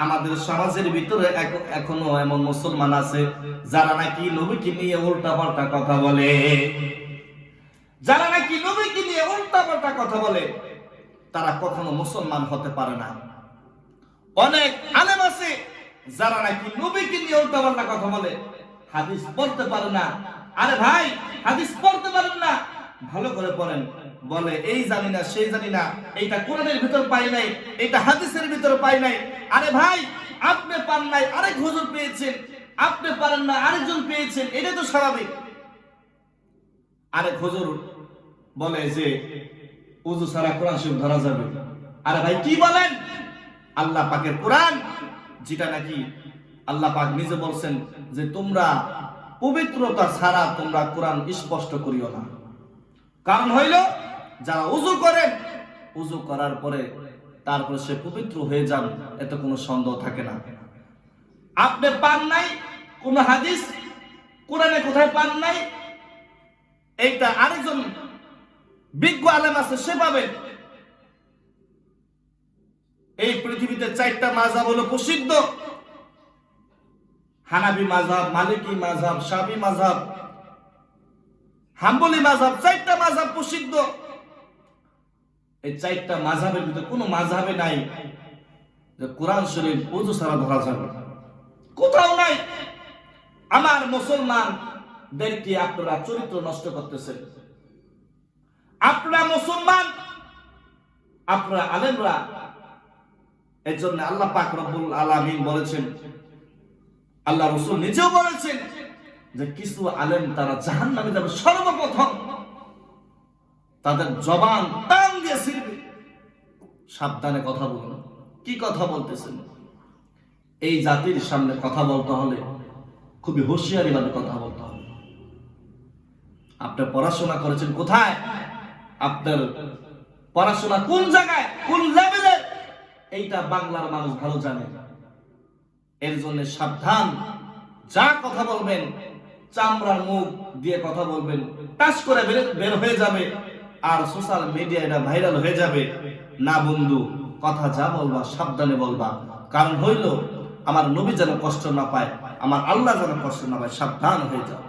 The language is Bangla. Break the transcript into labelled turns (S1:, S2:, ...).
S1: আমাদের সমাজের ভিতরে এখনো এমন মুসলমান আছে যারা নাকি নবীকে নিয়ে উল্টাপাল্টা কথা বলে, যারা নাকি নবীকে নিয়ে উল্টাপাল্টা কথা বলে, তারা কখনো মুসলমান হতে পারে না। অনেক আলেম আছে যারা নাকি নবীকে নিয়ে উল্টাপাল্টা কথা বলে, হাদিস পড়তে পারে না। আরে ভাই, হাদিস পড়তে পারেন না, ভালো করে পড়েন। বলে এই জানি না, সেই জানি না, এইটা কোরআনের ভিতর পাই নাই, এইটা হাদিসের ভিতর পাই নাই। আরে ভাই, আপনি পান নাই, আরেক হুজুর পেয়েছেন, আপনি পারেন না, আরেকজন পেয়েছেন, এটা তো স্বাভাবিক। আরেক হুজুর বলে যে ওযু ছাড়া কোরআন শরীফ ধরা যাবে। আরে ভাই কি বলেন? আল্লাহ পাকের কোরআন, যেটা নাকি আল্লাহ পাক নিজে বলছেন যে তোমরা পবিত্রতা ছাড়া তোমরা কোরআন স্পষ্ট করিও না। কারণ হইল যারা ওযু করেন, ওযু করার পরে তারপরে সে পবিত্র হয়ে যান, এতে কোনো সন্দেহ থাকে না। আপনি পান নাই কোন হাদিস, কোরআনে কোথায় পান নাই, এইটা আরেকজন বিজ্ঞ আলেম আছে সে পাবে। এই পৃথিবীতে 4টা মাযহাব হলো প্রসিদ্ধ: হানাফি মাযহাব, মালিকি মাযহাব, শাফি মাযহাব, হাম্বলি মাযহাব। 4টা মাযহাব প্রসিদ্ধ। এই 4টা মাযহাবের ভিতরে কোনো মাযহাবে নাই যে কোরআন শরীফ ওযু ছাড়া ধরা যাবে, কোথাও নাই। আমার মুসলমানদেরকে আপনারা চরিত্র নষ্ট করতেছেন। আপনারা মুসলমান, আপনারা আলেমরা। এর জন্য আল্লাহ পাক রব্বুল আলামিন বলেছেন, আল্লাহ রাসূল নিজেও বলেছেন যে কিছু আলেম তারা জাহান্নামে যাবে সর্বপ্রথম, তাদের জবান টান দিয়ে ছিঁড়বে। সাবধানে কথা বলুন। কি কথা বলতেছেন? এই জাতির সামনে কথা বলতে হলে খুবই হুঁশিয়ারি ভাবে কথা বলতে হবে। আপনি পড়াশোনা করেছেন কোথায়? আপনার পড়াশোনা কোন জায়গায়, কোন লেভেলে, এইটা বাংলার মানুষ ভালো জানে। এর জন্য সাবধান। যা কথা বলবেন চামড়ার মুখ দিয়ে কথা বলবেন, টাচ করে বের হয়ে যাবে, আর সোশ্যাল মিডিয়ায় এটা ভাইরাল হয়ে যাবে। না বন্ধু, কথা যা বলবা সাবধানে বলবা। কারণ হইল আমার নবী যেন কষ্ট না পায়, আমার আল্লাহ যেন কষ্ট না পায়। সাবধান হয়ে যাও।